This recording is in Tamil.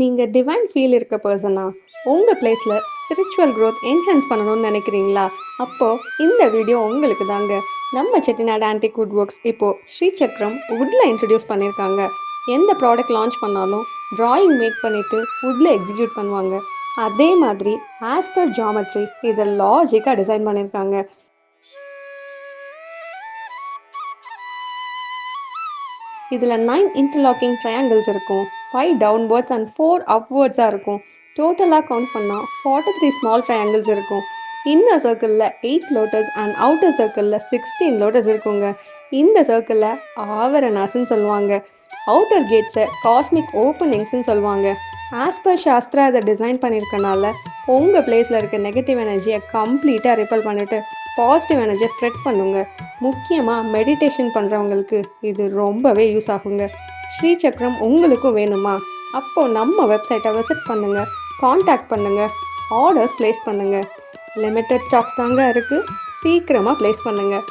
நீங்க டிவைன் ஃபீல் இருக்க பர்சனா? உங்க பிளேஸ்ல ஸ்பிரிச்சுவல் growth என்ஹான்ஸ் பண்ணணும்னு நினைக்கிறீங்களா? அப்போ இந்த வீடியோ உங்களுக்கு தாங்க. நம்ம செட்டிநாடு ஆன்டிக் வுட் ஒர்க்ஸ் இப்போ ஸ்ரீ சக்ரம் வுட்ல இன்ட்ரடியூஸ் பண்ணியிருக்காங்க. எந்த ப்ராடக்ட் லான்ச் பண்ணாலும் டிராயிங் மேக் பண்ணிட்டு வுட்ல எக்ஸிக்யூட் பண்ணுவாங்க. அதே மாதிரி ஆஸ் பர் ஜாமெட்ரி இதை லாஜிக்காக டிசைன் பண்ணியிருக்காங்க. இதில் 9 இன்டர்லாக்கிங் ட்ரையாங்கிள்ஸ் இருக்கும், 5 டவுன்வர்ட்ஸ் அண்ட் 4 அப்வர்ட்ஸாக இருக்கும். டோட்டலாக கவுண்ட் பண்ணால் 43 ஸ்மால் ட்ரையாங்கிள்ஸ் இருக்கும். இன்னர் சர்க்கிளில் 8 லோட்டஸ் அண்ட் அவுட்டர் சர்க்கிளில் 16 லோட்டஸ் இருக்குங்க. இந்த சர்க்கிளில் ஆவரணாஸ்ன்னு சொல்லுவாங்க. அவுட்டர் கேட்ஸை காஸ்மிக் ஓப்பனிங்ஸ்ன்னு சொல்லுவாங்க. ஆஸ் பர் சாஸ்திரா அதை டிசைன் பண்ணியிருக்கனால உங்கள் பிளேஸில் இருக்க நெகட்டிவ் எனர்ஜியை கம்ப்ளீட்டாக ரிப்பல் பண்ணிவிட்டு பாசிட்டிவ் எனர்ஜியை ஸ்ப்ரெட் பண்ணுங்க. முக்கியமாக மெடிடேஷன் பண்ணுறவங்களுக்கு இது ரொம்பவே யூஸ் ஆகுங்க. ஸ்ரீ சக்கரம் உங்களுக்கும் வேணுமா? அப்போது நம்ம வெப்சைட்டை விசிட் பண்ணுங்கள், காண்டாக்ட் பண்ணுங்கள், ஆர்டர்ஸ் ப்ளேஸ் பண்ணுங்கள். லிமிட்டட் ஸ்டாக்ஸ் தாங்க இருக்குது, சீக்கிரமாக ப்ளேஸ் பண்ணுங்கள்.